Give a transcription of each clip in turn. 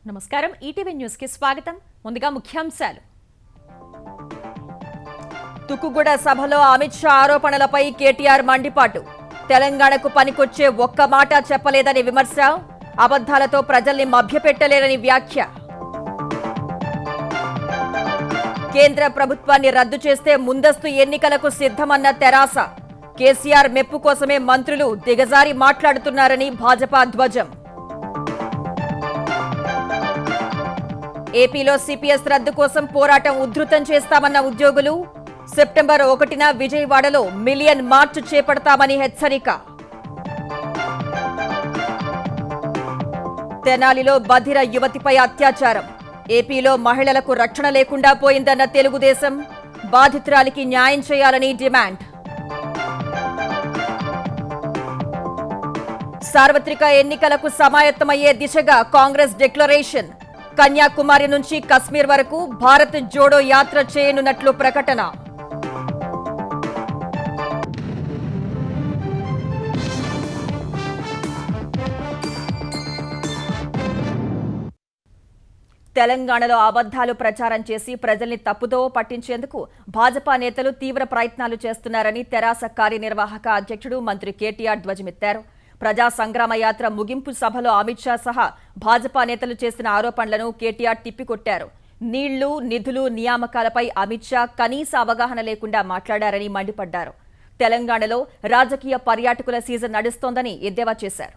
నమస్కారం ETV news కి స్వాగతం ముందుగా ముఖ్యాంశాలు తుక్కుగూడ సభలో అమిత్ షా ఆరోపణలపై కేటీఆర్ మండిపాటు తెలంగాణకు పనికొచ్చే ఒక్క మాట చెప్పలేదని విమర్శ అబద్ధాలతో ప్రజల్ని మభ్యపెట్టలేరని వ్యాఖ్య కేంద్ర ప్రభుత్వాన్ని రద్దు చేస్తే ముందస్తు ఎన్నికలకు సిద్ధమన్న తెరాస కేసీఆర్ మెప్పు కోసమే మంత్రులు దిగజారి మాట్లాడుతున్నారని భాజపా ధ్వజం ఏపీలో సిపిఎస్ రద్దు కోసం పోరాటం ఉధృతం చేస్తామన్న ఉద్యోగులు సెప్టెంబర్ 1న విజయవాడలో మిలియన్ మార్చ్ చేపడతామని హెచ్చరిక తెనాలిలో బధిర యువతిపై అత్యాచారం ఏపీలో మహిళలకు రక్షణ లేకుండా పోయిందన్న తెలుగుదేశం బాధితురాలికి న్యాయం చేయాలని డిమాండ్ సార్వత్రిక ఎన్నికలకు సమాయత్తమయ్యే దిశగా కాంగ్రెస్ డిక్లరేషన్ కన్యాకుమారి నుంచి కశ్మీర్ వరకు భారత్ జోడో యాత్ర చేయనున్నట్లు ప్రకటన తెలంగాణలో అబద్ధాలు ప్రచారం చేసి ప్రజల్ని తప్పుదో పట్టించేందుకు భాజపా నేతలు తీవ్ర ప్రయత్నాలు చేస్తున్నారని తెరాస కార్యనిర్వాహక అధ్యక్షుడు మంత్రి కేటీఆర్ ధ్వజమెత్తారు ప్రజా సంగ్రామ యాత్ర ముగింపు సభలో అమిత్ షా సహా భాజపా నేతలు చేసిన ఆరోపణలను కేటీఆర్ తిప్పికొట్టారు నీళ్లు నిధులు నియామకాలపై అమిత్ షా కనీస అవగాహన లేకుండా మాట్లాడారని మండిపడ్డారు తెలంగాణలో రాజకీయ పర్యాటకుల సీజన్ నడుస్తోందని ఎద్దేవా చేశారు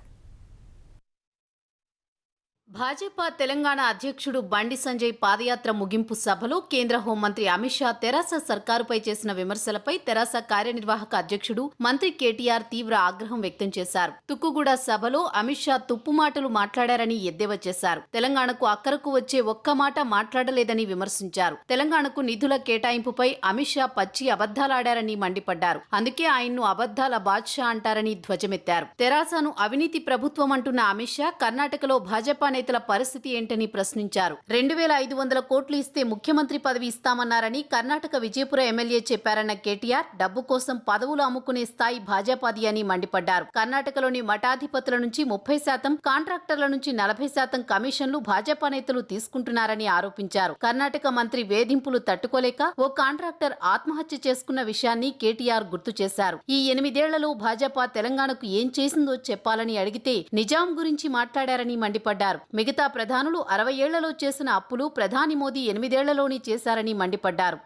భాజపా తెలంగాణ అధ్యక్షుడు బండి సంజయ్ పాదయాత్ర ముగింపు సభలో కేంద్ర హోంమంత్రి అమిత్ షా తెరాస సర్కారుపై చేసిన విమర్శలపై తెరాస కార్యనిర్వాహక అధ్యక్షుడు మంత్రి కేటీఆర్ తీవ్ర ఆగ్రహం వ్యక్తం చేశారు తుక్కుగూడ సభలో అమిత్ షా తుప్పు మాటలు మాట్లాడారని ఎద్దేవా చేశారు తెలంగాణకు అక్కరకు వచ్చే ఒక్క మాట మాట్లాడలేదని విమర్శించారు తెలంగాణకు నిధుల కేటాయింపుపై అమిత్ షా పచ్చి అబద్ధాలాడారని మండిపడ్డారు అందుకే ఆయన్ను అబద్ధాల బాద్షా అంటారని ధ్వజమెత్తారు తెరాసను అవినీతి ప్రభుత్వం అంటున్న అమిత్ షా కర్ణాటకలో భాజపా నేతల పరిస్థితి ఏంటని ప్రశ్నించారు 2500 కోట్లు ఇస్తే ముఖ్యమంత్రి పదవి ఇస్తామన్నారని కర్ణాటక విజయపుర ఎమ్మెల్యే చెప్పారన్న కేటీఆర్ డబ్బు కోసం పదవులు అమ్ముకునే స్థాయి భాజపాది అని మండిపడ్డారు కర్ణాటకలోని మఠాధిపతుల నుంచి 30%, కాంట్రాక్టర్ల నుంచి 40% కమిషన్లు భాజపా నేతలు తీసుకుంటున్నారని ఆరోపించారు కర్ణాటక మంత్రి వేధింపులు తట్టుకోలేక ఓ కాంట్రాక్టర్ ఆత్మహత్య చేసుకున్న విషయాన్ని కేటీఆర్ గుర్తు చేశారు ఈ 8 ఏళ్లలో భాజపా తెలంగాణకు ఏం చేసిందో చెప్పాలని అడిగితే నిజాం గురించి మాట్లాడారని మండిపడ్డారు మిగతా ప్రధానులు 60 ఏళ్లలో చేసిన అప్పులు ప్రధాని మోదీ 8 ఏళ్లలోనే చేశారని మండిపడ్డారు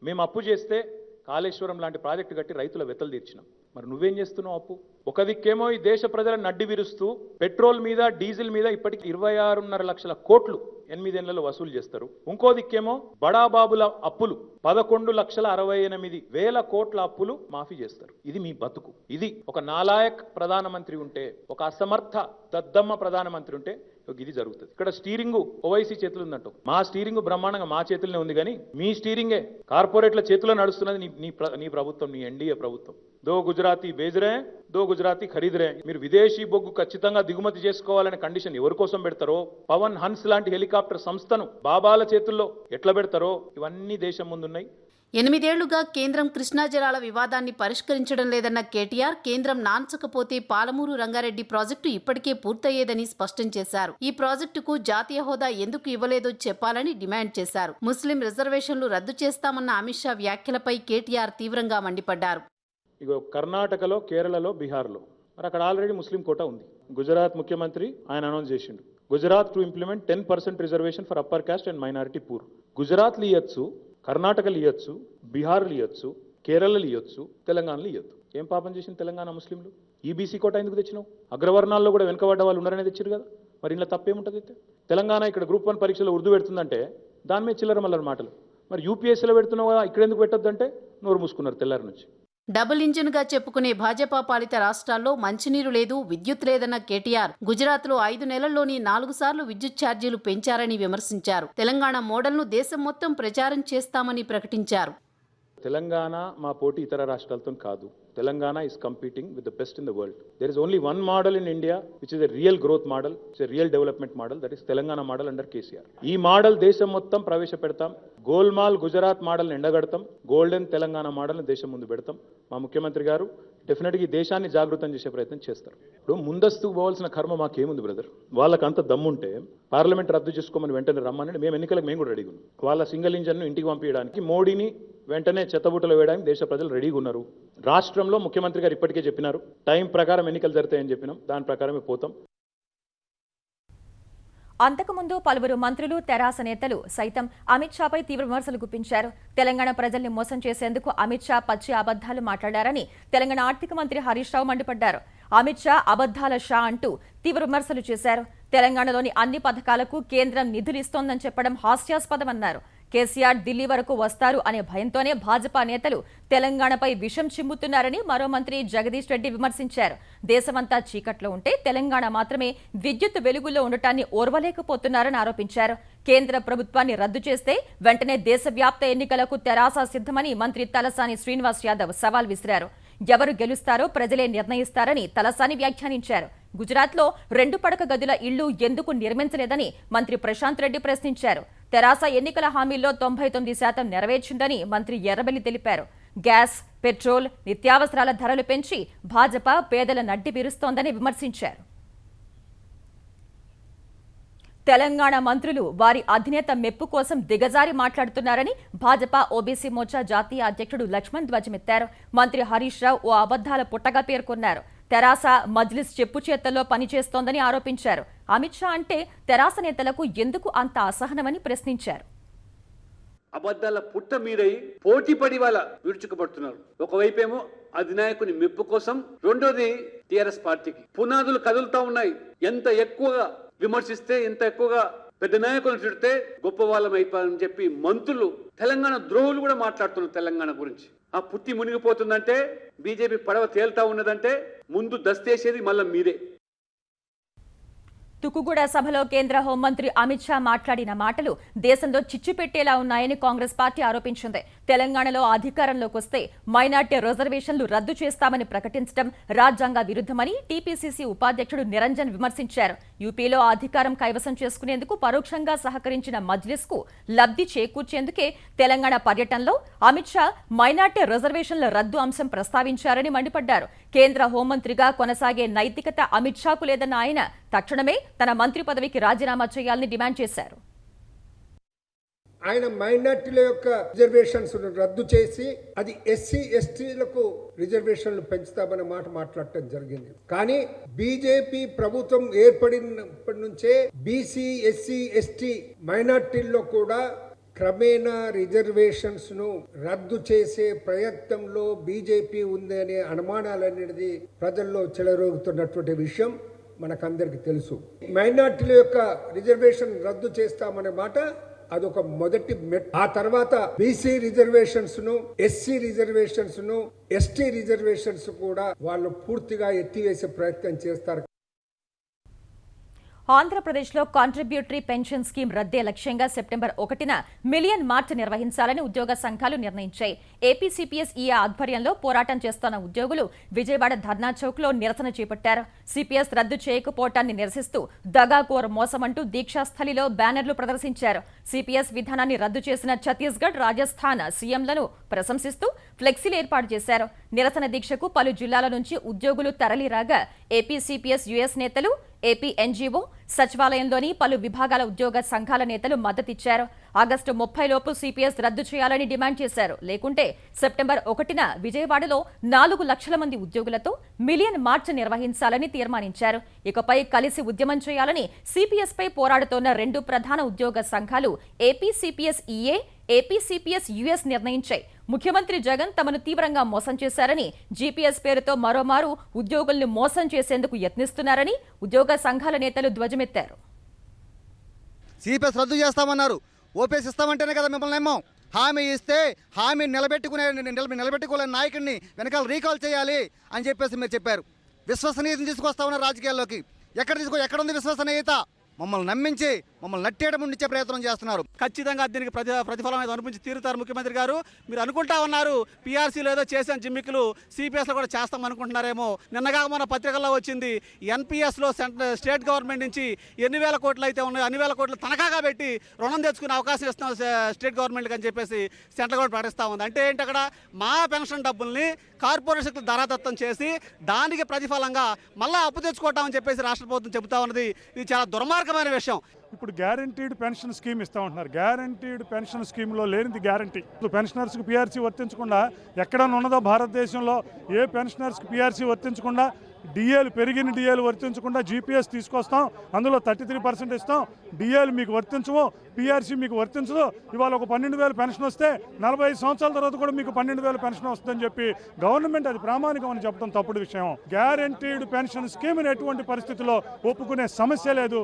మేము అప్పు చేస్తే కాళేశ్వరం లాంటి ప్రాజెక్టు కట్టి రైతుల వెతలు తీర్చినాం మరి నువ్వేం చేస్తున్నావు అప్పు ఒక దిక్కేమో ఈ దేశ ప్రజలను నడ్డి విరుస్తూ పెట్రోల్ మీద డీజిల్ మీద ఇప్పటికి 26.5 లక్షల కోట్లు 8 ఏళ్లలో వసూలు చేస్తారు ఇంకో దిక్కేమో బడాబాబుల అప్పులు 11,68,000 కోట్ల అప్పులు మాఫీ చేస్తారు ఇది మీ బతుకు ఇది ఒక నాలాయక్ ప్రధానమంత్రి ఉంటే ఒక అసమర్థ దద్దమ్మ ప్రధానమంత్రి ఉంటే ఇది జరుగుతుంది ఇక్కడ స్టీరింగ్ ఓవైసీ చేతులు ఉందంట మా స్టీరింగ్ బ్రహ్మాండంగా మా చేతుల్లోనే ఉంది కానీ మీ స్టీరింగే కార్పొరేట్ల చేతిలో నడుస్తున్నది నీ ప్రభుత్వం నీ ఎన్డీఏ ప్రభుత్వం దో గుజరాతీ బేజరే దో గుజరాతీ ఖరీదరే మీరు విదేశీ బొగ్గు ఖచ్చితంగా దిగుమతి చేసుకోవాలనే కండిషన్ ఎవరి కోసం పెడతారో పవన్ హన్స్ లాంటి హెలికాప్టర్ సంస్థను బాబాల చేతుల్లో ఎట్లా పెడతారో ఇవన్నీ దేశం ముందున్నాయి 8 ఏళ్లుగా కేంద్రం కృష్ణా జలాల వివాదాన్ని పరిష్కరించడం లేదన్న కేటీఆర్ కేంద్రం నాన్చకపోతే పాలమూరు రంగారెడ్డి ప్రాజెక్టు ఇప్పటికే పూర్తయ్యేదని స్పష్టం చేశారు ఈ ప్రాజెక్టుకు జాతీయ హోదా ఎందుకు ఇవ్వలేదో చెప్పాలని డిమాండ్ చేశారు ముస్లిం రిజర్వేషన్లు రద్దు చేస్తామన్న అమిత్ షా వ్యాఖ్యలపై కేటీఆర్ తీవ్రంగా మండిపడ్డారు ఇగో కర్ణాటకలో కేరళలో బీహార్లో మరి అక్కడ ఆల్రెడీ ముస్లిం కోటా ఉంది గుజరాత్ ముఖ్యమంత్రి ఆయన అనౌన్స్ చేసిండు Gujarat to implement 10% reservation for upper caste and minority poor గుజరాత్లు ఇయ్యొచ్చు కర్ణాటకలు ఇయ్యొచ్చు బీహార్లు ఇయ్యొచ్చు కేరళలు ఇయ్యొచ్చు తెలంగాణలో ఇయ్యొద్దు ఏం పాపం చేసింది తెలంగాణ ముస్లింలు ఈబీసీ కోటా ఎందుకు తెచ్చినావు అగ్రవర్ణాల్లో కూడా వెనుకబడ్డ వాళ్ళు ఉన్నారనే తెచ్చారు కదా మరి ఇంట్లో తప్పేముంటుంది అయితే తెలంగాణ ఇక్కడ గ్రూప్ 1 పరీక్షలో ఉర్దూ పెడుతుందంటే దాని మీద చిల్లర మల్లర మాటలు మరి యూపీఎస్సీలో పెడుతున్నావు కదా ఇక్కడ ఎందుకు పెట్టొద్దంటే నోరు మూసుకున్నారు తెల్లారి నుంచి డబుల్ ఇంజిన్ గా చెప్పుకునే భాజపా పాలిత రాష్ట్రాల్లో మంచినీరు లేదు విద్యుత్ లేదన్న కేటీఆర్ గుజరాత్లో 5 నెలల్లోని 4 సార్లు విద్యుత్ ఛార్జీలు పెంచారని విమర్శించారు తెలంగాణ మోడల్ను దేశం మొత్తం ప్రచారం చేస్తామని ప్రకటించారు తెలంగాణ మా పోటీ ఇతర రాష్ట్రాలతో కాదు Telangana is competing with the best in the world. There is only one model in India which is a real growth model, it's a real development model, that is Telangana model under KCR. ఈ model దేశం మొత్తం ప్రవేశపెడతాం. గోల్మాల్ గుజరాత్ మోడల్ని ఎండగడతాం. Golden Telangana మోడల్ని దేశం ముందు పెడతాం. మా ముఖ్యమంత్రి గారు డెఫినెట్గా ఈ దేశాన్ని జాగృతం చేసే ప్రయత్నం చేస్తారు. ఇప్పుడు ముందస్తుకు పోవాల్సిన కర్మ మాకేముంది బ్రదర్? వాళ్ళకి అంత దమ్ముంటే పార్లమెంట్ రద్దు చేసుకోమని వెంటనే రమ్మని మేము ఎన్నికలకు మేము కూడా రెడీగా ఉన్నాం. వాళ్ళ సింగిల్ ఇంజన్ను ఇంటికి పంపించడానికి మోడీని వెంటనే చెత్తబుట్టలో వేయడానికి దేశ ప్రజలు రెడీగా ఉన్నారు. రాష్ట్రంలో ముఖ్యమంత్రి గారు ఇప్పటికే చెప్పినారు, టైం ప్రకారం ఎన్నికలు జరుగుతాయని చెప్పినాం, దాని ప్రకారమే పోతాం. అంతకుముందు పలువురు మంత్రులు, తెరాస నేతలు సైతం అమిత్ షాపై తీవ్ర విమర్శలు గుప్పించారు. తెలంగాణ ప్రజల్ని మోసం చేసేందుకు అమిత్ షా పచ్చి అబద్ధాలు మాట్లాడారని తెలంగాణ ఆర్థిక మంత్రి హరీష్ రావు మండిపడ్డారు. అమిత్ షా అబద్ధాల షా అంటూ తీవ్ర విమర్శలు చేశారు. తెలంగాణలోని అన్ని పథకాలకు కేంద్రం నిధులు ఇస్తోందని చెప్పడం హాస్యాస్పదమన్నారు. కేసీఆర్ ఢిల్లీ వరకు వస్తారు అనే భయంతోనే భాజపా నేతలు తెలంగాణపై విషం చిమ్ముతున్నారని మరో మంత్రి జగదీష్ రెడ్డి విమర్శించారు. దేశమంతా చీకట్లో ఉంటే తెలంగాణ మాత్రమే విద్యుత్ వెలుగులో ఉండటాన్ని ఓర్వలేకపోతున్నారని ఆరోపించారు. కేంద్ర ప్రభుత్వాన్ని రద్దు చేస్తే వెంటనే దేశవ్యాప్త ఎన్నికలకు తెరాస సిద్ధమని మంత్రి తలసాని శ్రీనివాస్ యాదవ్ సవాల్ విసిరారు. ఎవరు గెలుస్తారో ప్రజలే నిర్ణయిస్తారని తలసాని వ్యాఖ్యానించారు. గుజరాత్లో 2 పడక గదుల ఇళ్లు ఎందుకు నిర్మించలేదని మంత్రి ప్రశాంత్ రెడ్డి ప్రశ్నించారు. తెరాస ఎన్నికల హామీల్లో 99% నెరవేర్చిందని మంత్రి ఎర్రబెల్లి తెలిపారు. గ్యాస్, పెట్రోల్, నిత్యావసరాల ధరలు పెంచి భాజపా పేదల నడ్డి విరుస్తోందని విమర్శించారు. తెలంగాణ మంత్రులు వారి అధినేత మెప్పు కోసం దిగజారి మాట్లాడుతున్నారని భాజపా ఓబీసీ మోర్చా జాతీయ అధ్యక్షుడు లక్ష్మణ్ ధ్వజమెత్తారు. మంత్రి హరీష్ రావు ఓ అబద్ధాల పుట్టగా పేర్కొన్నారు. తెరాస మజ్లిస్ చెప్పు చేతల్లో పనిచేస్తోందని ఆరోపించారు. అమిత్ షా అంటే తెరాస నేతలకు ఎందుకు అంత అసహనమని ప్రశ్నించారు. అబద్ధాల పుట్ట మీరై పోటీపడి వాళ్ళ విడుచుకుపడుతున్నారు. ఒకవైపేమో అధినాయకుని మెప్పు కోసం, రెండోది టీఆర్ఎస్ పార్టీకి పునాదులు కదులుతా ఉన్నాయి. ఎంత ఎక్కువగా విమర్శిస్తే, ఎంత ఎక్కువగా పెద్ద నాయకులను చుడితే గొప్ప వాళ్ళం అయిపోవాలని చెప్పి మంత్రులు, తెలంగాణ ద్రోహులు కూడా మాట్లాడుతున్నారు తెలంగాణ గురించి. ఆ పుట్టి మునిగిపోతుందంటే, బీజేపీ పడవ తేల్తా ఉన్నదంటే ముందు దస్తేసేది మళ్ళీ మీరే. తుకుగూడ సభలో కేంద్ర హోంమంత్రి అమిత్ షా మాట్లాడిన మాటలు దేశంలో చిచ్చు పెట్టేలా ఉన్నాయని కాంగ్రెస్ పార్టీ ఆరోపించింది. తెలంగాణలో అధికారంలోకి వస్తే మైనార్టీ రిజర్వేషన్లు రద్దు చేస్తామని ప్రకటించడం రాజ్యాంగ విరుద్ధమని టీపీసీసీ ఉపాధ్యక్షుడు నిరంజన్ విమర్శించారు. యూపీలో అధికారం కైవసం చేసుకునేందుకు పరోక్షంగా సహకరించిన మజ్లిస్కు లబ్ధి చేకూర్చేందుకే తెలంగాణ పర్యటనలో అమిత్ షా మైనార్టీ రిజర్వేషన్ల రద్దు అంశం ప్రస్తావించారని మండిపడ్డారు. కేంద్ర హోంమంత్రిగా కొనసాగే నైతికత అమిత్ షాకు లేదన్న ఆయన తక్షణమే తన మంత్రి పదవికి రాజీనామా చేయాలని డిమాండ్ చేశారు. ఆయన మైనార్టీల యొక్క రిజర్వేషన్స్ రద్దు చేసి అది ఎస్సీ ఎస్టీలకు రిజర్వేషన్లు పెంచుతామన్న మాట మాట్లాడటం జరిగింది. కానీ బీజేపీ ప్రభుత్వం ఏర్పడినప్పటి నుంచే బీసీ, ఎస్సీ, ఎస్టీ మైనార్టీల్లో కూడా క్రమేణా రిజర్వేషన్స్ ను రద్దు చేసే ప్రయత్నంలో బీజేపీ ఉంది అనే అనుమానాలనేది ప్రజల్లో చెలరేగుతున్నటువంటి విషయం మనకందరికి తెలుసు. మైనార్టీల యొక్క రిజర్వేషన్ రద్దు చేస్తామనే మాట అదొక మొదటి మెట్. ఆ తర్వాత బీసీ రిజర్వేషన్స్ ను, ఎస్సీ రిజర్వేషన్స్ ను, ఎస్టీ రిజర్వేషన్స్ కూడా వాళ్ళు పూర్తిగా ఎత్తివేసే ప్రయత్నం చేస్తారు. ఆంధ్రప్రదేశ్లో కాంట్రిబ్యూటరీ పెన్షన్ స్కీమ్ రద్దే లక్ష్యంగా సెప్టెంబర్ 1న మిలియన్ మార్చ్ నిర్వహించాలని ఉద్యోగ సంఘాలు నిర్ణయించాయి. ఏపీసీపీఎస్ ఈ ఆధ్వర్యంలో పోరాటం చేస్తున్న ఉద్యోగులు విజయవాడ ధర్నా చౌక్లో నిరసన చేపట్టారు. సిపిఎస్ రద్దు చేయకపోవటాన్ని నిరసిస్తూ దగాకోర్ మోసమంటూ దీక్షాస్థలిలో బ్యానర్లు ప్రదర్శించారు. సిపిఎస్ విధానాన్ని రద్దు చేసిన ఛత్తీస్గఢ్, రాజస్థాన్ సీఎంలను ప్రశంసిస్తూ ఫ్లెక్సీలు ఏర్పాటు చేశారు. నిరసన దీక్షకు పలు జిల్లాల నుంచి ఉద్యోగులు తరలిరాగా ఏపీసీపీఎస్ యుఎస్ నేతలు, ఏపీ ఎన్జీఓ, సచివాలయంలోని పలు విభాగాల ఉద్యోగ సంఘాల నేతలు మద్దతిచ్చారు. ఆగస్టు 30 లోపు సిపిఎస్ రద్దు చేయాలని డిమాండ్ చేశారు. లేకుంటే సెప్టెంబర్ 1న విజయవాడలో 4 లక్షల మంది ఉద్యోగులతో మిలియన్ మార్చ్ నిర్వహించాలని తీర్మానించారు. ఇకపై కలిసి ఉద్యమం చేయాలని సిపిఎస్ పై పోరాడుతోన్న 2 ప్రధాన ఉద్యోగ సంఘాలు ఏపీసీపీఎస్ ఈఏ, ఏపీసీపీఎస్ యుఎస్ నిర్ణయించాయి. ముఖ్యమంత్రి జగన్ తమను తీవ్రంగా మోసం చేశారని, జీపీఎస్ పేరుతో మరోమారు ఉద్యోగులను మోసం చేసేందుకు యత్నిస్తున్నారని ఉద్యోగ సంఘాల నేతలు ధ్వజమెత్తారు. సిపిఎస్ రద్దు చేస్తామన్నారు, ఓపీఎస్ ఇస్తామంటేనే కదా మిమ్మల్ని నమ్మాం. హామీ ఇస్తే హామీ నిలబెట్టుకోలేని నాయకుడిని వెనకాల రీకాల్ చేయాలి అని చెప్పేసి మీరు చెప్పారు. విశ్వసనీయతను తీసుకొస్తా ఉన్నారు రాజకీయాల్లోకి. ఎక్కడ ఉంది విశ్వసనీయత? మమ్మల్ని నమ్మించి మమ్మల్ని నట్టేయడం ఉండించే ప్రయత్నం చేస్తున్నారు. ఖచ్చితంగా దీనికి ప్రతిఫలం అయితే అనిపించి తీరుతారు ముఖ్యమంత్రి గారు. మీరు అనుకుంటా ఉన్నారు పీఆర్సీలో ఏదో చేసాం జిమ్మిక్కులు, సిపిఎస్లో కూడా చేస్తాం అనుకుంటున్నారేమో. నిన్నగా మన పత్రికల్లో వచ్చింది ఎన్పిఎస్లో స్టేట్ గవర్నమెంట్ నుంచి ఎన్ని వేల కోట్లు అయితే ఉన్నాయో అన్ని వేల కోట్లు తనఖాగా పెట్టి రుణం తెచ్చుకునే అవకాశం ఇస్తాం స్టేట్ గవర్నమెంట్కి అని చెప్పేసి సెంట్రల్ గవర్నమెంట్ ప్రకటిస్తూ ఉంది. అంటే ఏంటి, అక్కడ మా పెన్షన్ డబ్బుల్ని కార్పొరేషన్లకు ధరాదత్తం చేసి దానికి ప్రతిఫలంగా మళ్ళీ అప్పు తెచ్చుకోవటామని చెప్పేసి రాష్ట్ర ప్రభుత్వం చెబుతా ఉన్నది. ఇది చాలా దుర్మార్గమైన విషయం. ఇప్పుడు గ్యారంటీడ్ పెన్షన్ స్కీమ్ ఇస్తా ఉంటున్నారు. గ్యారంటీడ్ పెన్షన్ స్కీమ్లో లేనిది గ్యారంటీ. పెన్షనర్స్కి పీఆర్సీ వర్తించకుండా ఎక్కడన్నా ఉన్నదో భారతదేశంలో ఏ పెన్షనర్స్కి పీఆర్సీ వర్తించకుండా డిఏలు పెరిగిన డిఏలు వర్తించకుండా జీపీఎస్ తీసుకొస్తాం, అందులో 33% ఇస్తాం, డిఏలు మీకు వర్తించవు, పీఆర్సీ మీకు వర్తించదు. ఇవాళ ఒక 12,000 పెన్షన్ వస్తే 45 సంవత్సరాల తర్వాత కూడా మీకు 12,000 పెన్షన్ వస్తుందని చెప్పి గవర్నమెంట్ అది ప్రామాణికం అని చెప్పడం తప్పుడు విషయం. గ్యారంటీడ్ పెన్షన్ స్కీమ్ని ఎటువంటి పరిస్థితుల్లో ఒప్పుకునే సమస్య లేదు.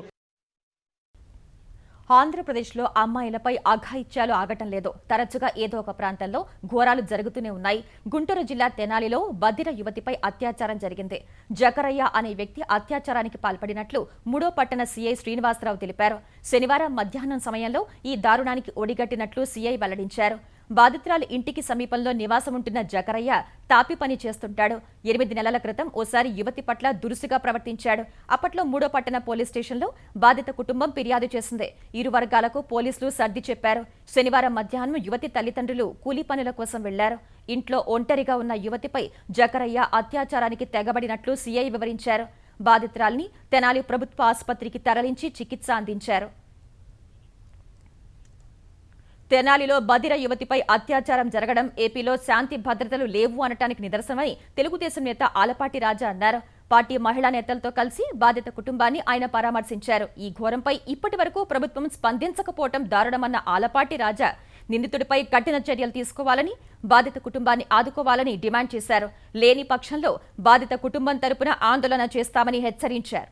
ఆంధ్రప్రదేశ్లో అమ్మాయిలపై అఘాయిత్యాలు ఆగటం లేదు. తరచుగా ఏదో ఒక ప్రాంతంలో ఘోరాలు జరుగుతూనే ఉన్నాయి. గుంటూరు జిల్లా తెనాలిలో బదిర యువతిపై అత్యాచారం జరిగింది. జకరయ్య అనే వ్యక్తి అత్యాచారానికి పాల్పడినట్లు 3వ పట్టణ సీఐ శ్రీనివాసరావు తెలిపారు. శనివారం మధ్యాహ్నం సమయంలో ఈ దారుణానికి ఒడిగట్టినట్లు సీఐ వెల్లడించారు. బాధితురాలు ఇంటికి సమీపంలో నివాసముంటున్న జకరయ్య తాపి పని చేస్తుంటాడు. 8 నెలల క్రితం ఓసారి యువతి పట్ల దురుసుగా ప్రవర్తించాడు. అప్పట్లో 3వ పట్టణ పోలీస్ స్టేషన్లో బాధిత కుటుంబం ఫిర్యాదు చేసింది. ఇరు వర్గాలకు పోలీసులు సర్ది చెప్పారు. శనివారం మధ్యాహ్నం యువతి తల్లిదండ్రులు కూలీ పనుల కోసం వెళ్లారు. ఇంట్లో ఒంటరిగా ఉన్న యువతిపై జకరయ్య అత్యాచారానికి తెగబడినట్లు సీఐ వివరించారు. బాధితురాల్ని తెనాలి ప్రభుత్వ ఆసుపత్రికి తరలించి చికిత్స అందించారు. తెనాలిలో బదిర యువతిపై అత్యాచారం జరగడం ఏపీలో శాంతి భద్రతలు లేవు అనటానికి నిదర్శనమని తెలుగుదేశం నేత ఆలపాటి రాజా అన్నారు. పార్టీ మహిళా నేతలతో కలిసి బాధిత కుటుంబాన్ని ఆయన పరామర్శించారు. ఈ ఘోరంపై ఇప్పటి వరకు ప్రభుత్వం స్పందించకపోవడం దారుణమన్న ఆలపాటి రాజా నిందితుడిపై కఠిన చర్యలు తీసుకోవాలని, బాధిత కుటుంబాన్ని ఆదుకోవాలని డిమాండ్ చేశారు. లేని పక్షంలో బాధిత కుటుంబం తరపున ఆందోళన చేస్తామని హెచ్చరించారు.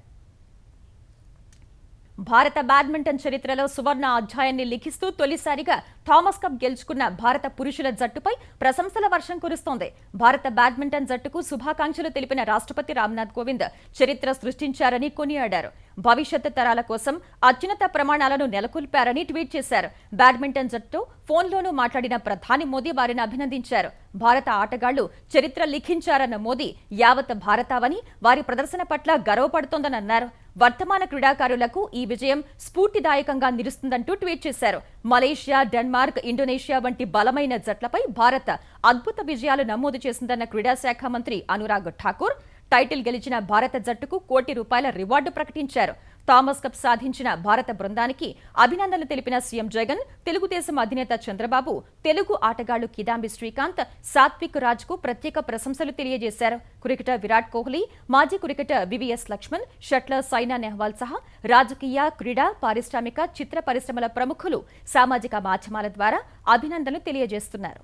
భారత బ్యాడ్మింటన్ చరిత్రలో సువర్ణ అధ్యాయాన్ని లిఖిస్తూ తొలిసారిగా థామస్ కప్ గెలుచుకున్న భారత పురుషుల జట్టుపై ప్రశంసల వర్షం కురుస్తోంది. భారత బ్యాడ్మింటన్ జట్టుకు శుభాకాంక్షలు తెలిపిన రాష్ట్రపతి రామ్నాథ్ కోవింద్ చరిత్ర సృష్టించారని కొనియాడారు. భవిష్యత్తు తరాల కోసం అత్యున్నత ప్రమాణాలను నెలకొల్పారని ట్వీట్ చేశారు. బ్యాడ్మింటన్ జట్టుతో ఫోన్లోనూ మాట్లాడిన ప్రధాని మోదీ వారిని అభినందించారు. భారత ఆటగాళ్లు చరిత్ర లిఖించారన్న మోదీ యావత్ భారతావని, వారి ప్రదర్శన పట్ల గర్వపడుతోందని అన్నారు. వర్తమాన క్రీడాకారులకు ఈ విజయం స్ఫూర్తిదాయకంగా నిలుస్తుందంటూ ట్వీట్ చేశారు. మలేషియా, డెన్మార్క్, ఇండోనేషియా వంటి బలమైన జట్లపై భారత్ అద్భుత విజయాలు నమోదు చేసిందన్న క్రీడా శాఖ మంత్రి అనురాగ్ ఠాకూర్ టైటిల్ గెలిచిన భారత జట్టుకు ₹1 కోటి రివార్డు ప్రకటించారు. థామస్ కప్ సాధించిన భారత బృందానికి అభినందనలు తెలిపిన సీఎం జగన్, తెలుగుదేశం అధినేత చంద్రబాబు తెలుగు ఆటగాళ్లు కిదాంబి శ్రీకాంత్, సాత్విక్ రాజ్ కు ప్రత్యేక ప్రశంసలు తెలియజేశారు. క్రికెటర్ విరాట్ కోహ్లీ, మాజీ cricketer VVS Laxman, shuttler Saina Nehwal సహా రాజకీయ, క్రీడా, పారిశ్రామిక, చిత్ర పరిశ్రమల ప్రముఖులు సామాజిక మాధ్యమాల ద్వారా అభినందనలు తెలియజేస్తున్నారు.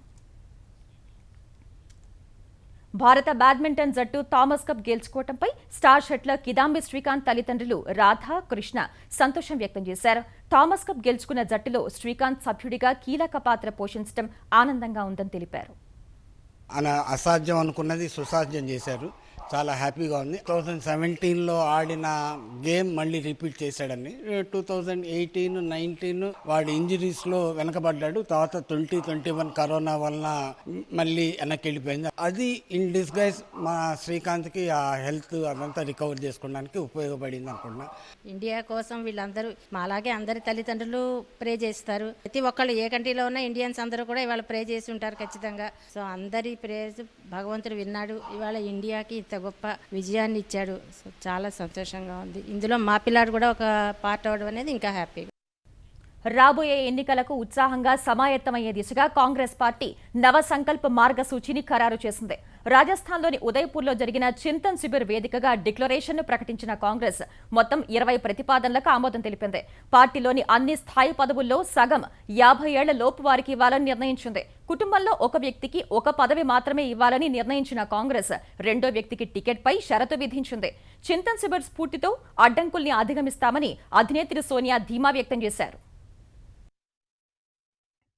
భారత బ్యాడ్మింటన్ జట్టు థామస్ కప్ గెలుచుకోవడంపై స్టార్ షట్లర్ కిదాంబి శ్రీకాంత్ తల్లిదండ్రులు రాధా, కృష్ణ సంతోషం వ్యక్తం చేశారు. థామస్ కప్ గెలుచుకున్న జట్టులో శ్రీకాంత్ సభ్యుడిగా కీలక పాత్ర పోషించడం ఆనందంగా ఉందని తెలిపారు. అసాధ్యం అనుకున్నది సుసాధ్యం చేశారు. చాలా హ్యాపీగా ఉంది. 2017లో ఆడిన గేమ్ మళ్ళీ రిపీట్ చేశాడని. 2018, 19 వాడి ఇంజరీస్లో వెనకబడ్డాడు. తర్వాత 2021 కరోనా వలన మళ్ళీ వెనక్కి వెళ్ళిపోయింది. అది ఇన్ డిస్గైజ్ మా శ్రీకాంత్కి ఆ హెల్త్ అదంతా రికవర్ చేసుకోవడానికి ఉపయోగపడింది అనుకున్నా. ఇండియా కోసం వీళ్ళందరూ మాలాగే అందరి తల్లిదండ్రులు ప్రే చేస్తారు. ప్రతి ఒక్కళ్ళు ఏ కంట్రీలో ఉన్న ఇండియన్స్ అందరూ కూడా ఇవాళ ప్రే చేసి ఉంటారు ఖచ్చితంగా. సో అందరి ప్రేయర్స్ భగవంతుడు విన్నాడు. ఇవాళ ఇండియాకి ఇంత గొప్ప విజయాన్ని ఇచ్చాడు. సో చాలా సంతోషంగా ఉంది. ఇందులో మా పిల్లాడు కూడా ఒక పార్ట్ అవడం అనేది ఇంకా హ్యాపీ. రాబోయే ఎన్నికలకు ఉత్సాహంగా సమాయత్తమయ్యే దిశగా కాంగ్రెస్ పార్టీ నవ సంకల్ప మార్గసూచిని ఖరారు చేసింది. రాజస్థాన్లోని ఉదయ్పూర్లో జరిగిన చింతన్ శిబిర్ వేదికగా డిక్లరేషన్ను ప్రకటించిన కాంగ్రెస్ మొత్తం 20 ప్రతిపాదనలకు ఆమోదం తెలిపింది. పార్టీలోని అన్ని స్థాయి పదవుల్లో సగం 50 ఏళ్ల లోపు వారికి ఇవ్వాలని నిర్ణయించింది. కుటుంబంలో ఒక వ్యక్తికి ఒక పదవి మాత్రమే ఇవ్వాలని నిర్ణయించిన కాంగ్రెస్ రెండో వ్యక్తికి టికెట్పై షరతు విధించింది. చింతన్ శిబిర్ స్ఫూర్తితో అడ్డంకుల్ని అధిగమిస్తామని అధినేత్రి సోనియా ధీమా వ్యక్తం చేశారు.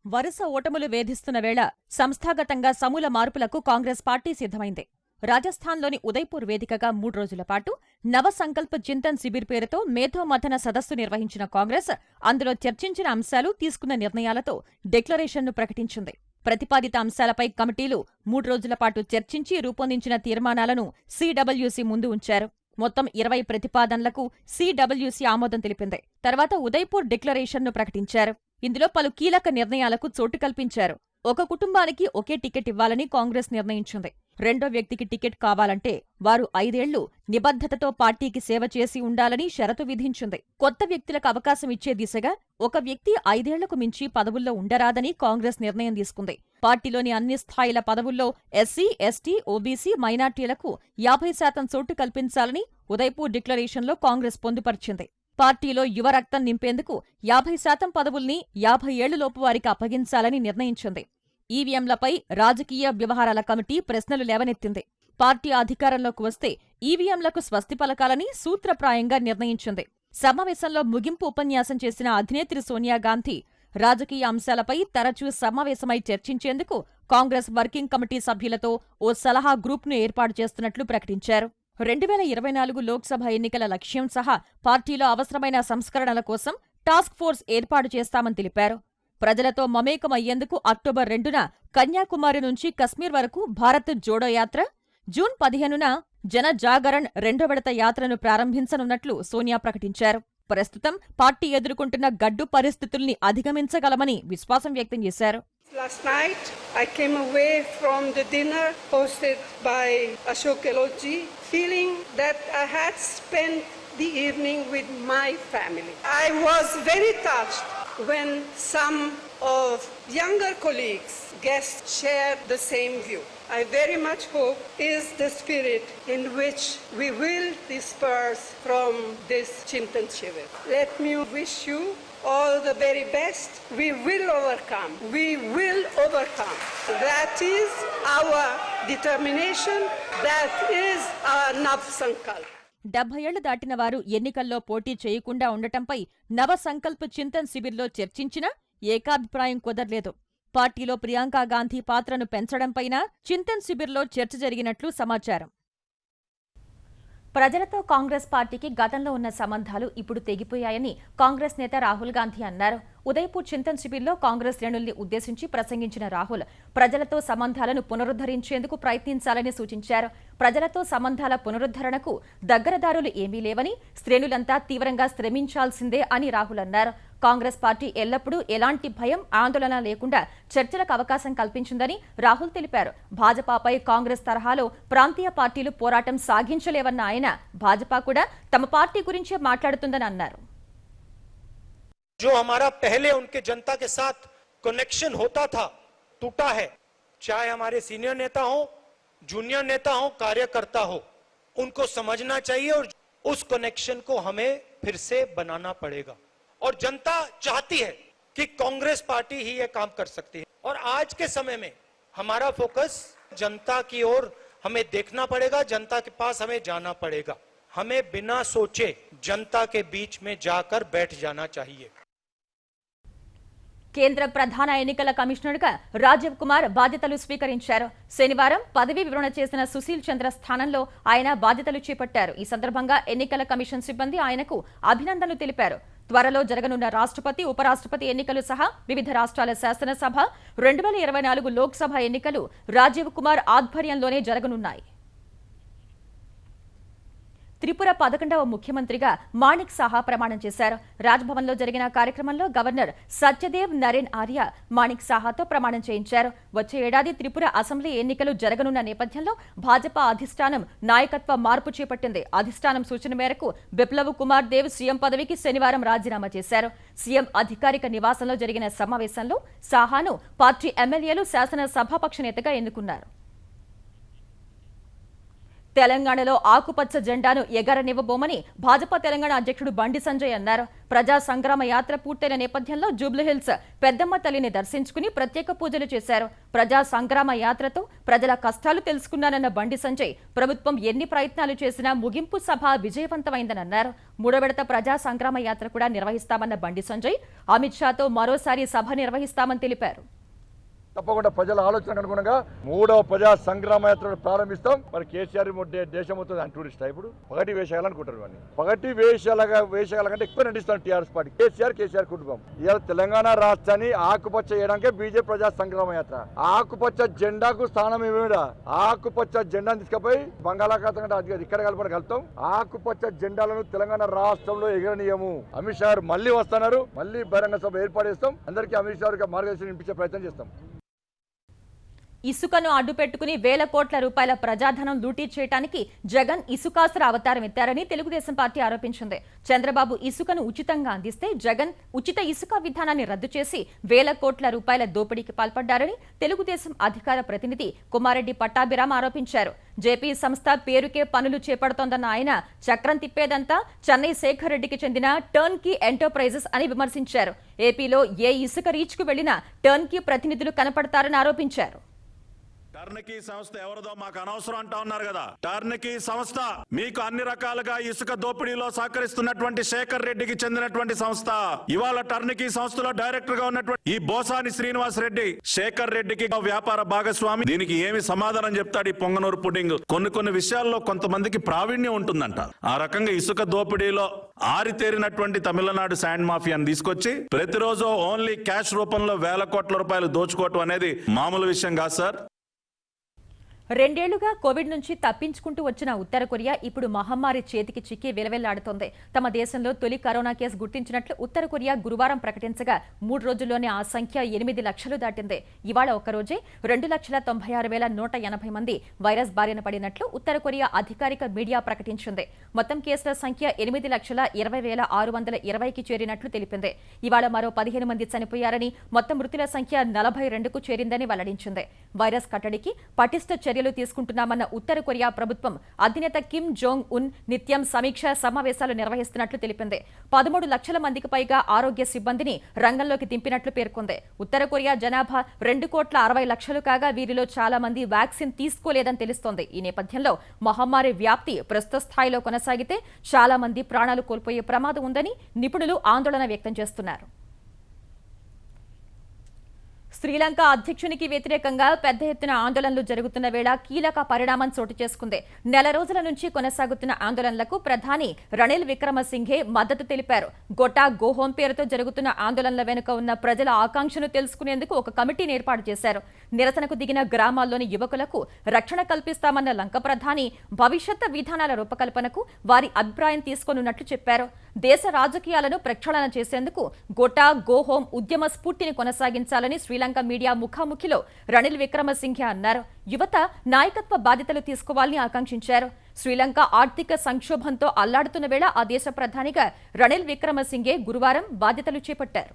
వరుస ఓటములు వేధిస్తున్న వేళ సంస్థాగతంగా సమూల మార్పులకు కాంగ్రెస్ పార్టీ సిద్ధమైంది. రాజస్థాన్లోని ఉదయ్పూర్ వేదికగా 3 రోజుల పాటు నవ సంకల్ప చింతన్ శిబిర్ పేరుతో మేధోమథన సదస్సు నిర్వహించిన కాంగ్రెస్ అందులో చర్చించిన అంశాలు, తీసుకున్న నిర్ణయాలతో డిక్లరేషన్ను ప్రకటించింది. ప్రతిపాదిత అంశాలపై కమిటీలు 3 రోజుల పాటు చర్చించి రూపొందించిన తీర్మానాలను సిడబ్ల్యూసీ ముందు ఉంచారు. మొత్తం 20 ప్రతిపాదనలకు సిడబ్ల్యూసీ ఆమోదం తెలిపింది. తర్వాత ఉదయ్పూర్ డిక్లరేషన్ను ప్రకటించారు. ఇందులో పలు కీలక నిర్ణయాలకు చోటు కల్పించారు. ఒక కుటుంబానికి ఒకే టికెట్ ఇవ్వాలని కాంగ్రెస్ నిర్ణయించింది. రెండో వ్యక్తికి టికెట్ కావాలంటే వారు 5 ఏళ్లు నిబద్ధతతో పార్టీకి సేవ చేసి ఉండాలని షరతు విధించింది. కొత్త వ్యక్తులకు అవకాశం ఇచ్చే దిశగా ఒక వ్యక్తి 5 ఏళ్లకు మించి పదవుల్లో ఉండరాదని కాంగ్రెస్ నిర్ణయం తీసుకుంది. పార్టీలోని అన్ని స్థాయిల పదవుల్లో ఎస్సీ, ఎస్టీ, ఓబీసీ, మైనార్టీలకు 50% చోటు కల్పించాలని ఉదయ్పూర్ డిక్లరేషన్లో కాంగ్రెస్ పొందుపరిచింది. పార్టీలో యువ రక్తం నింపేందుకు 50% పదవుల్ని 50 ఏళ్లలోపు వారికి అప్పగించాలని నిర్ణయించింది. ఈవీఎంలపై రాజకీయ వ్యవహారాల కమిటీ ప్రశ్నలు లేవనెత్తింది. పార్టీ అధికారంలోకి వస్తే ఈవీఎంలకు స్వస్తి పలకాలని సూత్రప్రాయంగా నిర్ణయించింది. సమావేశంలో ముగింపు ఉపన్యాసం చేసిన అధినేత్రి సోనియా గాంధీ రాజకీయ అంశాలపై తరచూ సమావేశమై చర్చించేందుకు కాంగ్రెస్ వర్కింగ్ కమిటీ సభ్యులతో ఓ సలహా గ్రూప్ను ఏర్పాటు చేస్తున్నట్లు ప్రకటించారు. 2024 లోక్సభ ఎన్నికల లక్ష్యం సహా పార్టీలో అవసరమైన సంస్కరణల కోసం టాస్క్ ఫోర్స్ ఏర్పాటు చేస్తామని తెలిపారు. ప్రజలతో మమేకమయ్యేందుకు అక్టోబర్ 2న కన్యాకుమారి నుంచి కశ్మీర్ వరకు భారత్ జోడో యాత్ర, జూన్ 15న జన జాగరణ్ 2వ విడత యాత్రను ప్రారంభించనున్నట్లు సోనియా ప్రకటించారు. ప్రస్తుతం పార్టీ ఎదుర్కొంటున్న గడ్డు పరిస్థితుల్ని అధిగమించగలమని విశ్వాసం వ్యక్తం చేశారు. Last night, I came away from the dinner hosted by Ashok Gehlotji, feeling that I had spent the evening with my family. I was very touched when some of younger colleagues, guests, shared the same view. I very much hope is the spirit in which we will disperse from this Chintan Shivir. Let me wish you all the very best. We will overcome. We will overcome. That is our determination. That is our Nav Sankalp. 70 ఏళ్లు దాటిన వారు ఎన్నికల్లో పోటీ చేయకుండా ఉండటంపై నవ సంకల్ప్ చింతన్ శిబిర్లో చర్చించినా ఏకాభిప్రాయం కుదరలేదు. పార్టీలో ప్రియాంకా గాంధీ పాత్రను పెంచడంపైనా చింతన్ శిబిర్లో చర్చ జరిగినట్లు సమాచారం. ప్రజలతో కాంగ్రెస్ పార్టీకి గతంలో ఉన్న సంబంధాలు ఇప్పుడు తెగిపోయాయని కాంగ్రెస్ నేత రాహుల్ గాంధీ అన్నారు. ఉదయ్పూర్ చింతన్ శిబిర్లో కాంగ్రెస్ శ్రేణుల్ని ఉద్దేశించి ప్రసంగించిన రాహుల్ ప్రజలతో సంబంధాలను పునరుద్ధరించేందుకు ప్రయత్నించాలని సూచించారు. ప్రజలతో సంబంధాల పునరుద్ధరణకు దగ్గరదారులు ఏమీ లేవని, శ్రేణులంతా తీవ్రంగా శ్రమించాల్సిందే అని రాహుల్ అన్నారు. కాంగ్రెస్ పార్టీ ఎల్లప్పుడూ ఎలాంటి భయం, ఆందోళన లేకుండా చర్చలకు అవకాశం కల్పించిందని రాహుల్ తెలిపారు. భాజపాపై కాంగ్రెస్ తరహాలో ప్రాంతీయ పార్టీలు పోరాటం సాగించలేవన్న ఆయన భాజపా కూడా తమ పార్టీ గురించే మాట్లాడుతుందని అన్నారు. जो हमारा पहले उनके जनता के साथ कनेक्शन होता था, टूटा है. चाहे हमारे सीनियर नेता हो, जूनियर नेता हो, कार्यकर्ता हो, उनको समझना चाहिए और उस कनेक्शन को हमें फिर से बनाना पड़ेगा. और जनता चाहती है कि कांग्रेस पार्टी ही ये काम कर सकती है. और आज के समय में हमारा फोकस जनता की ओर हमें देखना पड़ेगा, जनता के पास हमें जाना पड़ेगा. हमें बिना सोचे जनता के बीच में जाकर बैठ जाना चाहिए. కేంద్ర ప్రధాన ఎన్నికల కమిషనర్గా రాజీవ్ కుమార్ బాధ్యతలు స్వీకరించారు. శనివారం పదవీ విరమణ చేసిన సుశీల్ చంద్ర స్థానంలో ఆయన బాధ్యతలు చేపట్టారు. ఈ సందర్భంగా ఎన్నికల కమిషన్ సిబ్బంది ఆయనకు అభినందనలు తెలిపారు. త్వరలో జరగనున్న రాష్ట్రపతి, ఉపరాష్ట్రపతి ఎన్నికలు సహా వివిధ రాష్ట్రాల శాసనసభ, 2024 లోక్సభ ఎన్నికలు రాజీవ్ కుమార్ ఆధ్వర్యంలోనే జరగనున్నాయి. త్రిపుర 11వ ముఖ్యమంత్రిగా మాణిక్ సాహా ప్రమాణం చేశారు. రాజ్భవన్లో జరిగిన కార్యక్రమంలో గవర్నర్ సత్యదేవ్ నరేన్ ఆర్య మాణిక్ సాహాతో ప్రమాణం చేయించారు. వచ్చే ఏడాది త్రిపుర అసెంబ్లీ ఎన్నికలు జరగనున్న నేపథ్యంలో భాజపా అధిష్టానం నాయకత్వ మార్పు చేపట్టింది. అధిష్టానం సూచన మేరకు బిప్లవ్ కుమార్ దేవ్ సీఎం పదవికి శనివారం రాజీనామా చేశారు. సీఎం అధికారిక నివాసంలో జరిగిన సమావేశంలో సాహాను పార్టీ ఎమ్మెల్యేలు శాసనసభాపక్ష నేతగా ఎన్నుకున్నారు. తెలంగాణలో ఆకుపచ్చ జెండాను ఎగరనివ్వబోమని భాజపా తెలంగాణ అధ్యక్షుడు బండి సంజయ్ అన్నారు. ప్రజా సంగ్రామ యాత్ర పూర్తయిన నేపథ్యంలో జూబ్లీహిల్స్ పెద్దమ్మ తల్లిని దర్శించుకుని ప్రత్యేక పూజలు చేశారు. ప్రజా సంగ్రామ యాత్రతో ప్రజల కష్టాలు తెలుసుకున్నానన్న బండి సంజయ్ ప్రభుత్వం ఎన్ని ప్రయత్నాలు చేసినా ముగింపు సభ విజయవంతమైందని అన్నారు. 3వ విడత ప్రజా సంగ్రామ యాత్ర కూడా నిర్వహిస్తామన్న బండి సంజయ్ అమిత్ షాతో మరోసారి సభ నిర్వహిస్తామని తెలిపారు. తప్పకుండా ప్రజల ఆలోచనకు అనుగుణంగా 3వ ప్రజా సంగ్రామ యాత్రను ప్రారంభిస్తాం. మరి కేసీఆర్ దేశం మొత్తం టూరిస్ట్ ఇప్పుడు పగటి వేషాలనుకుంటారు. ఇవన్నీ పగటి వేషాల కంటే ఎక్కువ నటిస్తాను టీఆర్ఎస్ పార్టీ. కేసీఆర్ కుటుంబం ఇవాళ తెలంగాణ రాష్ట్రాన్ని ఆకుపచ్చ చేయడానికే బీజేపీ ప్రజా సంగ్రామ యాత్ర. ఆకుపచ్చ జెండాకు స్థానం ఏమిడా? ఆకుపచ్చ జెండాను తీసుకుపోయి బంగాళాఖాతం కంటే ఇక్కడ కలుపుతాం. ఆకుపచ్చ జెండాలను తెలంగాణ రాష్ట్రంలో ఎగరనీయము. అమిత్ షా గారు మళ్ళీ వస్తున్నారు. మళ్ళీ బహిరంగ సభ ఏర్పాటు చేస్తాం. అందరికీ అమిత్ షా గారికి మార్గదర్శనం ఇప్పించే ప్రయత్నం చేస్తాం. ఇసుకను అడ్డుపెట్టుకుని వేల కోట్ల రూపాయల ప్రజాధనం లూటీ చేయడానికి జగన్ ఇసుకాసుర అవతారం ఎత్తారని తెలుగుదేశం పార్టీ ఆరోపించింది. చంద్రబాబు ఇసుకను ఉచితంగా అందిస్తే జగన్ ఉచిత ఇసుక విధానాన్ని రద్దు చేసి వేల కోట్ల రూపాయల దోపిడీకి పాల్పడ్డారని తెలుగుదేశం అధికార ప్రతినిధి కొమారెడ్డి పట్టాభిరామ్ ఆరోపించారు. జేపీ సంస్థ పేరుకే పనులు చేపడుతోందన్న ఆయన చక్రం తిప్పేదంతా చెన్నై శేఖర్ రెడ్డికి చెందిన టర్న్కీ ఎంటర్ప్రైజెస్ అని విమర్శించారు. ఏపీలో ఏ ఇసుక రీచ్కు వెళ్లినా టర్న్కీ ప్రతినిధులు కనపడతారని ఆరోపించారు. టర్నకీ సంస్థ ఎవరిదో మాకు అనవసరం అంటా ఉన్నారు కదా. టర్నకీ సంస్థ మీకు అన్ని రకాలుగా ఇసుక దోపిడీలో సహకరిస్తున్నటువంటి శేఖర్ రెడ్డికి చెందినటువంటి సంస్థ. ఇవాళ టర్నకీ సంస్థలో డైరెక్టర్ గా ఉన్నటువంటి ఈ బోసాని శ్రీనివాస్ రెడ్డి శేఖర్ రెడ్డికి వ్యాపార భాగస్వామి. దీనికి ఏమి సమాధానం చెప్తాడు ఈ పొంగనూరు పుడింగ్? కొన్ని విషయాల్లో కొంతమందికి ప్రావీణ్యం ఉంటుందంట. ఆ రకంగా ఇసుక దోపిడీలో ఆరితేరినటువంటి తమిళనాడు శాండ్ మాఫియాని తీసుకొచ్చి ప్రతిరోజు ఓన్లీ క్యాష్ రూపంలో వేల కోట్ల రూపాయలు దోచుకోవటం అనేది మామూలు విషయం కాదు సార్. 2 ఏళ్లుగా కోవిడ్ నుంచి తప్పించుకుంటూ వచ్చిన ఉత్తర కొరియా ఇప్పుడు మహమ్మారి చేతికి చిక్కి విలవిల్లాడుతోంది. తమ దేశంలో తొలి కరోనా కేసు గుర్తించినట్లు ఉత్తర కొరియా గురువారం ప్రకటించగా 3 రోజుల్లోనే ఆ సంఖ్య 8 లక్షలు దాటింది. ఇవాళ ఒక్కరోజే 2,96,180 మంది వైరస్ బారిన పడినట్లు ఉత్తర కొరియా అధికారిక మీడియా ప్రకటించింది. మొత్తం కేసుల సంఖ్య 8,20,620కి చేరినట్లు తెలిపింది. ఇవాళ మరో 15 మంది చనిపోయారని, మొత్తం మృతుల సంఖ్య 42కు చేరిందని వెల్లడించింది. వైరస్ కట్టడికి పటిష్ట చర్యలు తీసుకుంటున్నామన్న ఉత్తర కొరియా ప్రభుత్వం అధినేత కిమ్ జోంగ్ ఉన్ నిత్యం సమీక్షా సమావేశాలు నిర్వహిస్తున్నట్లు తెలిపింది. 13 లక్షల మందికి పైగా ఆరోగ్య సిబ్బందిని రంగంలోకి దింపినట్లు పేర్కొంది. ఉత్తర కొరియా జనాభా 2,60,00,000 కాగా వీరిలో చాలా మంది వ్యాక్సిన్ తీసుకోలేదని తెలుస్తోంది. ఈ నేపథ్యంలో మహమ్మారి వ్యాప్తి ప్రస్తుత స్థాయిలో కొనసాగితే చాలా మంది ప్రాణాలు కోల్పోయే ప్రమాదం ఉందని నిపుణులు ఆందోళన వ్యక్తం చేస్తున్నారు. శ్రీలంక అధ్యక్షునికి వ్యతిరేకంగా పెద్ద ఎత్తున ఆందోళనలు జరుగుతున్న వేళ కీలక పరిణామం చోటు చేసుకుంది. నెల రోజుల నుంచి కొనసాగుతున్న ఆందోళనలకు ప్రధాని రనిల్ విక్రమసింఘే మద్దతు తెలిపారు. గోటా గోహోం పేరుతో జరుగుతున్న ఆందోళనల వెనుక ఉన్న ప్రజల ఆకాంక్షను తెలుసుకునేందుకు ఒక కమిటీని ఏర్పాటు చేశారు. నిరసనకు దిగిన గ్రామాల్లోని యువకులకు రక్షణ కల్పిస్తామన్న లంక ప్రధాని భవిష్యత్ విధానాల రూపకల్పనకు వారి అభిప్రాయం తీసుకోనున్నట్లు చెప్పారు. దేశ రాజకీయాలను ప్రక్షాళన చేసేందుకు గోటా గోహోం ఉద్యమ స్ఫూర్తిని కొనసాగించాలని శ్రీలంక మీడియా ముఖాముఖిలో రనిల్ విక్రమసింఘే అన్నారు. యువత నాయకత్వ బాధ్యతలు తీసుకోవాలని ఆకాంక్షించారు. శ్రీలంక ఆర్థిక సంక్షోభంతో అల్లాడుతున్న వేళ ఆ దేశ ప్రధానిగా రనిల్ విక్రమసింఘే గురువారం బాధ్యతలు చేపట్టారు.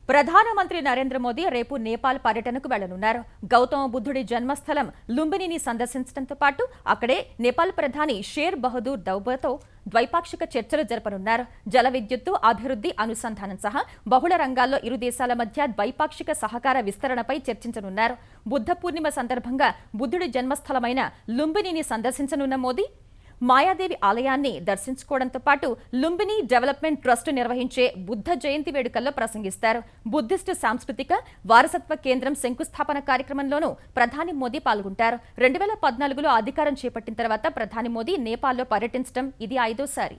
ప్రధానమంత్రి నరేంద్ర మోదీ రేపు నేపాల్ పర్యటనకు వెళ్లనున్నారు. గౌతమ బుద్ధుడి జన్మస్థలం లుంబినిని సందర్శించడంతో పాటు అక్కడే నేపాల్ ప్రధాని షేర్ బహదూర్ దౌబాతో ద్వైపాక్షిక చర్చలు జరపనున్నారు. జల విద్యుత్తు, అభివృద్ధి, అనుసంధానం సహా బహుళ రంగాల్లో ఇరు దేశాల మధ్య ద్వైపాక్షిక సహకార విస్తరణపై చర్చించనున్నారు. బుద్ధ పూర్ణిమ సందర్భంగా బుద్ధుడి జన్మస్థలమైన లుంబినిని సందర్శించనున్న మోదీ మాయాదేవి ఆలయాన్ని దర్శించుకోవడంతో పాటు లుంబిని డెవలప్మెంట్ ట్రస్ట్ నిర్వహించే బుద్ధ జయంతి వేడుకల్లో ప్రసంగిస్తారు. బుద్ధిస్టు సాంస్కృతిక వారసత్వ కేంద్రం శంకుస్థాపన కార్యక్రమంలోనూ ప్రధాని మోదీ పాల్గొంటారు. 2014లో అధికారం చేపట్టిన తర్వాత ప్రధాని మోదీ నేపాల్లో పర్యటించడం ఇది 5వ సారి.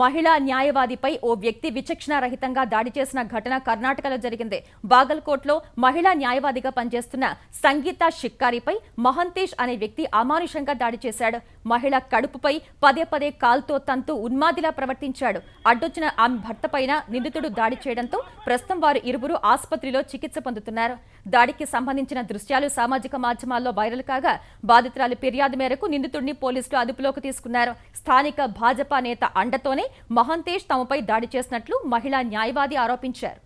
మహిళా న్యాయవాదిపై ఓ వ్యక్తి విచక్షణారహితంగా దాడి చేసిన ఘటన కర్ణాటకలో జరిగింది. బాగల్కోట్లో మహిళా న్యాయవాదిగా పనిచేస్తున్న సంగీత షిక్కారిపై మహంతేష్ అనే వ్యక్తి అమానుషంగా దాడి చేశాడు. మహిళ కడుపుపై పదే కాల్తో తంతు ఉన్మాదిలా ప్రవర్తించాడు. అడ్డొచ్చిన ఆమె భర్త పైన నిందితుడు దాడి చేయడంతో ప్రస్తుతం వారు ఇరువురు ఆసుపత్రిలో చికిత్స పొందుతున్నారు. దాడికి సంబంధించిన దృశ్యాలు సామాజిక మాధ్యమాల్లో వైరల్ కాగా బాధితురాలి ఫిర్యాదు మేరకు నిందితుడిని పోలీసులు అదుపులోకి తీసుకున్నారు. స్థానిక భాజపా నేత అండతోనే మహంతేష్ తమపై దాడి చేసినట్లు మహిళా న్యాయవాది ఆరోపించారు.